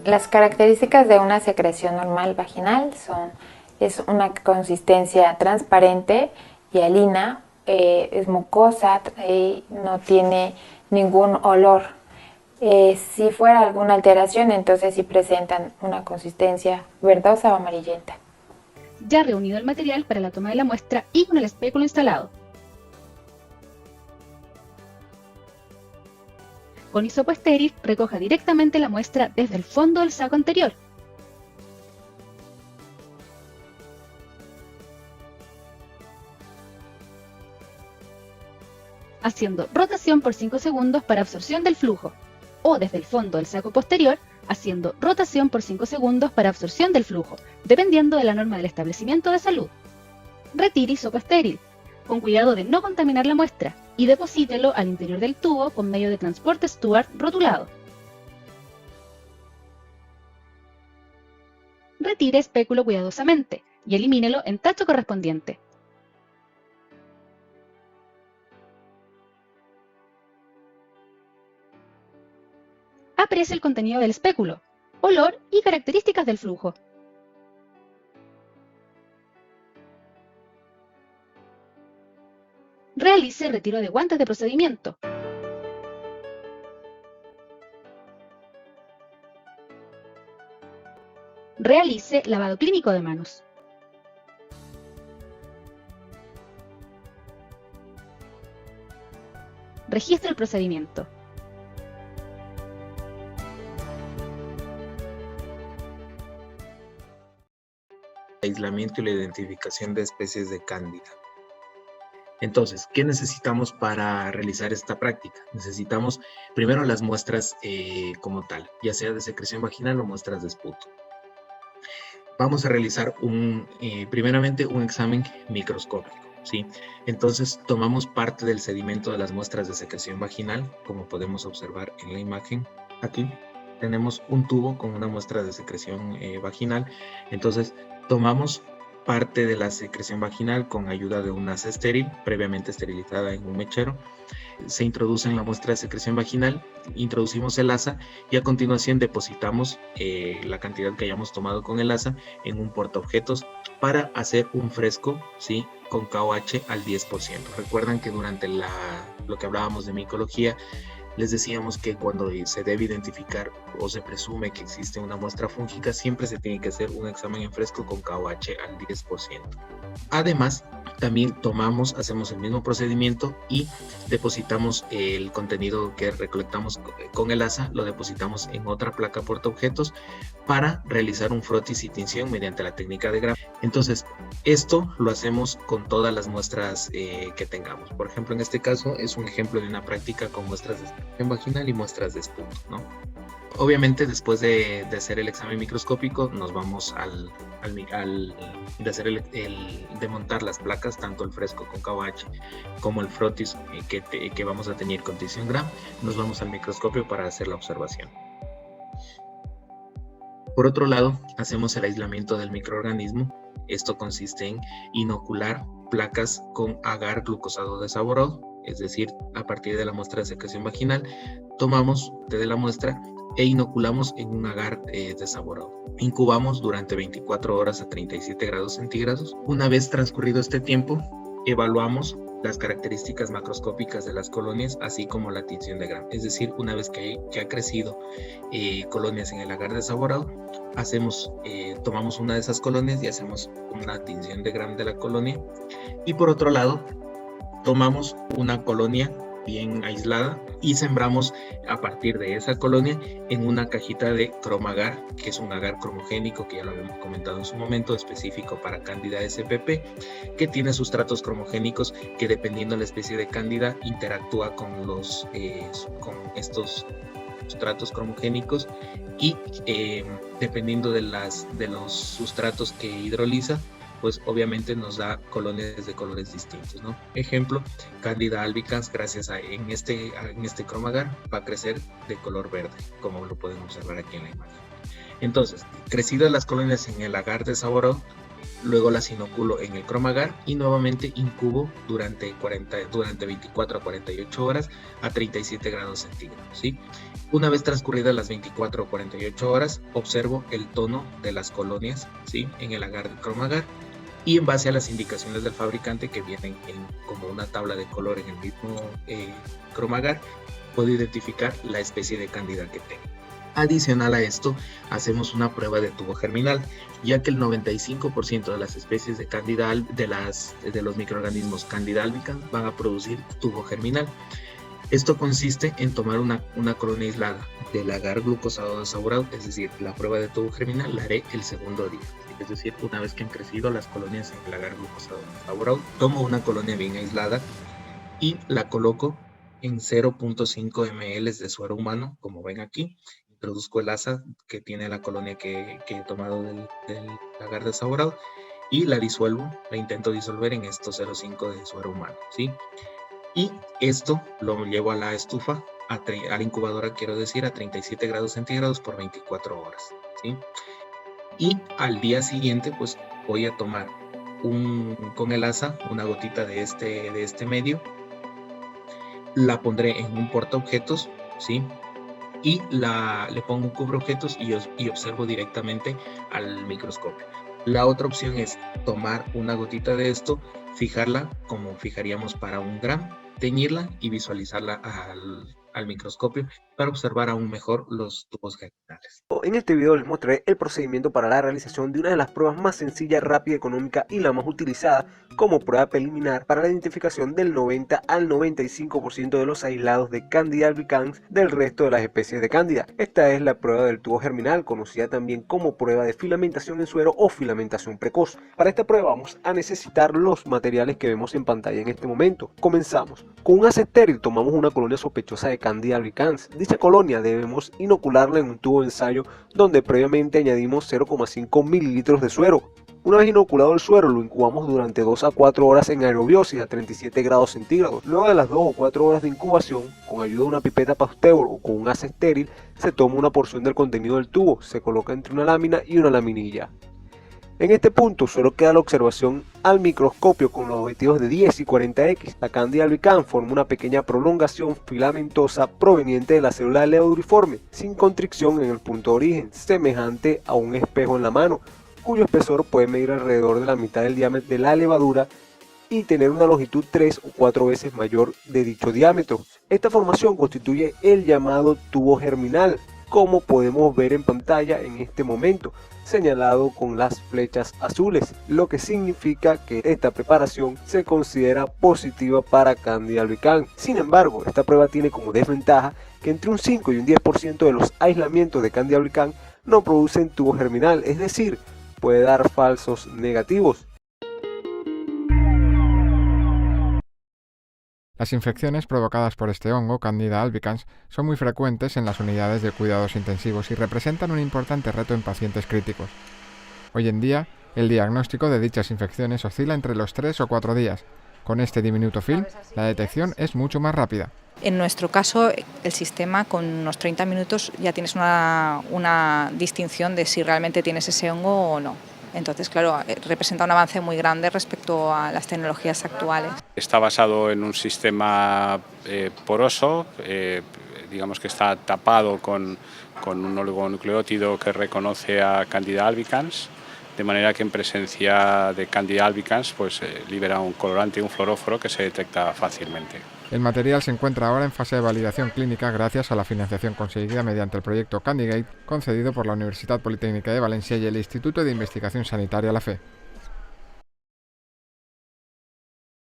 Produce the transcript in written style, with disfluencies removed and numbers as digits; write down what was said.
Las características de una secreción normal vaginal es una consistencia transparente, hialina, es mucosa y no tiene ningún olor. Si fuera alguna alteración, entonces sí presentan una consistencia verdosa o amarillenta. Ya reunido el material para la toma de la muestra y con el espéculo instalado, con hisopo estéril recoja directamente la muestra desde el fondo del saco anterior. Haciendo rotación por 5 segundos para absorción del flujo, o desde el fondo del saco posterior, haciendo rotación por 5 segundos para absorción del flujo, dependiendo de la norma del establecimiento de salud. Retire hisopo estéril, con cuidado de no contaminar la muestra, y deposítelo al interior del tubo con medio de transporte Stuart rotulado. Retire espéculo cuidadosamente y elimínelo en tacho correspondiente. Aprecie el contenido del espéculo, olor y características del flujo. Realice retiro de guantes de procedimiento. Realice lavado clínico de manos. Registre el procedimiento. Aislamiento y la identificación de especies de cándida. Entonces, ¿qué necesitamos para realizar esta práctica? Necesitamos primero las muestras como tal, ya sea de secreción vaginal o muestras de esputo. Vamos a realizar primeramente un examen microscópico, ¿sí? Entonces, tomamos parte del sedimento de las muestras de secreción vaginal, como podemos observar en la imagen. Aquí tenemos un tubo con una muestra de secreción vaginal. Entonces, tomamos parte de la secreción vaginal con ayuda de una asa estéril, previamente esterilizada en un mechero. Se introduce en la muestra de secreción vaginal, introducimos el asa y a continuación depositamos la cantidad que hayamos tomado con el asa en un portaobjetos para hacer un fresco, ¿sí?, con KOH al 10%. Recuerdan que durante lo que hablábamos de micología, les decíamos que cuando se debe identificar o se presume que existe una muestra fúngica, siempre se tiene que hacer un examen en fresco con KOH al 10%. Además, también hacemos el mismo procedimiento y depositamos el contenido que recolectamos con el asa, lo depositamos en otra placa portaobjetos para realizar un frotis y tinción mediante la técnica de Gram. Entonces, esto lo hacemos con todas las muestras que tengamos. Por ejemplo, en este caso es un ejemplo de una práctica con muestras de secreción vaginal y muestras de esputo, ¿no? Obviamente, después de hacer el examen microscópico, nos vamos de montar las placas, tanto el fresco con KOH como el frotis que vamos a tener con tinción Gram, nos vamos al microscopio para hacer la observación. Por otro lado, hacemos el aislamiento del microorganismo. Esto consiste en inocular placas con agar glucosado desaborado, es decir, a partir de la muestra de secreción vaginal, tomamos de la muestra e inoculamos en un agar desaborado. Incubamos durante 24 horas a 37 grados centígrados. Una vez transcurrido este tiempo, evaluamos las características macroscópicas de las colonias, así como la tinción de Gram. Es decir, una vez que ha crecido colonias en el agar desaborado, tomamos una de esas colonias y hacemos una tinción de Gram de la colonia. Y por otro lado, tomamos una colonia bien aislada y sembramos a partir de esa colonia en una cajita de cromagar, que es un agar cromogénico que ya lo habíamos comentado en su momento, específico para Candida spp, que tiene sustratos cromogénicos que, dependiendo de la especie de Candida, interactúa con estos sustratos cromogénicos y dependiendo de los sustratos que hidroliza, pues obviamente nos da colonias de colores distintos, ¿no? Ejemplo, Candida albicans, gracias en este cromagar, va a crecer de color verde, como lo pueden observar aquí en la imagen. Entonces, crecidas las colonias en el agar desaborado, luego las inoculo en el Cromagar y nuevamente incubo durante 24 a 48 horas a 37 grados centígrados, ¿sí? Una vez transcurridas las 24 o 48 horas, observo el tono de las colonias, ¿sí?, en el agar del Cromagar, y en base a las indicaciones del fabricante que vienen como una tabla de color en el mismo Cromagar, puedo identificar la especie de cándida que tengo. Adicional a esto, hacemos una prueba de tubo germinal, ya que el 95% de las especies de cándida, de los microorganismos Candida albicans van a producir tubo germinal. Esto consiste en tomar una colonia aislada del agar glucosado desaurado, es decir, la prueba de tubo germinal la haré el segundo día. Es decir, una vez que han crecido las colonias en el agar glucosado desaurado, tomo una colonia bien aislada y la coloco en 0.5 ml de suero humano, como ven aquí. Introduzco el asa que tiene la colonia que he tomado del agar desaurado y la disuelvo, la intento disolver en estos 0.5 de suero humano, ¿sí? Y esto lo llevo a la estufa, a la incubadora, quiero decir, a 37 grados centígrados por 24 horas, ¿sí? Y al día siguiente, pues voy a tomar con el asa una gotita de este medio, la pondré en un portaobjetos, ¿sí? Y le pongo un cubreobjetos y observo directamente al microscopio. La otra opción es tomar una gotita de esto, fijarla como fijaríamos para un gram, teñirla y visualizarla al microscopio para observar aún mejor los tubos germinales. En este video les mostraré el procedimiento para la realización de una de las pruebas más sencillas, rápida, económica y la más utilizada como prueba preliminar para la identificación del 90 al 95% de los aislados de Candida albicans del resto de las especies de Cándida. Esta es la prueba del tubo germinal, conocida también como prueba de filamentación en suero o filamentación precoz. Para esta prueba vamos a necesitar los materiales que vemos en pantalla en este momento. Comenzamos. Con un asa estéril tomamos una colonia sospechosa de Candida albicans. Dicha colonia debemos inocularla en un tubo de ensayo donde previamente añadimos 0,5 mililitros de suero. Una vez inoculado el suero, lo incubamos durante 2 a 4 horas en aerobiosis a 37 grados centígrados. Luego de las 2 o 4 horas de incubación, con ayuda de una pipeta Pasteur o con un asa estéril, se toma una porción del contenido del tubo, se coloca entre una lámina y una laminilla. En este punto solo queda la observación al microscopio con los objetivos de 10 y 40X. La Candida albicans forma una pequeña prolongación filamentosa proveniente de la célula levaduriforme, sin constricción en el punto de origen, semejante a un espejo en la mano, cuyo espesor puede medir alrededor de la mitad del diámetro de la levadura y tener una longitud 3 o 4 veces mayor de dicho diámetro. Esta formación constituye el llamado tubo germinal, como podemos ver en pantalla en este momento, señalado con las flechas azules, lo que significa que esta preparación se considera positiva para Candida albicans. Sin embargo, esta prueba tiene como desventaja que entre un 5 y un 10% de los aislamientos de Candida albicans no producen tubo germinal, es decir, puede dar falsos negativos. Las infecciones provocadas por este hongo, Candida albicans, son muy frecuentes en las unidades de cuidados intensivos y representan un importante reto en pacientes críticos. Hoy en día, el diagnóstico de dichas infecciones oscila entre los 3 o 4 días. Con este diminuto film, la detección es mucho más rápida. En nuestro caso, el sistema con unos 30 minutos ya tienes una distinción de si realmente tienes ese hongo o no. Entonces, claro, representa un avance muy grande respecto a las tecnologías actuales. Está basado en un sistema poroso, digamos que está tapado con un oligonucleótido que reconoce a Candida albicans, de manera que en presencia de Candida albicans pues, libera un colorante, un fluoróforo que se detecta fácilmente. El material se encuentra ahora en fase de validación clínica gracias a la financiación conseguida mediante el proyecto Candigate concedido por la Universitat Politécnica de Valencia y el Instituto de Investigación Sanitaria La Fe.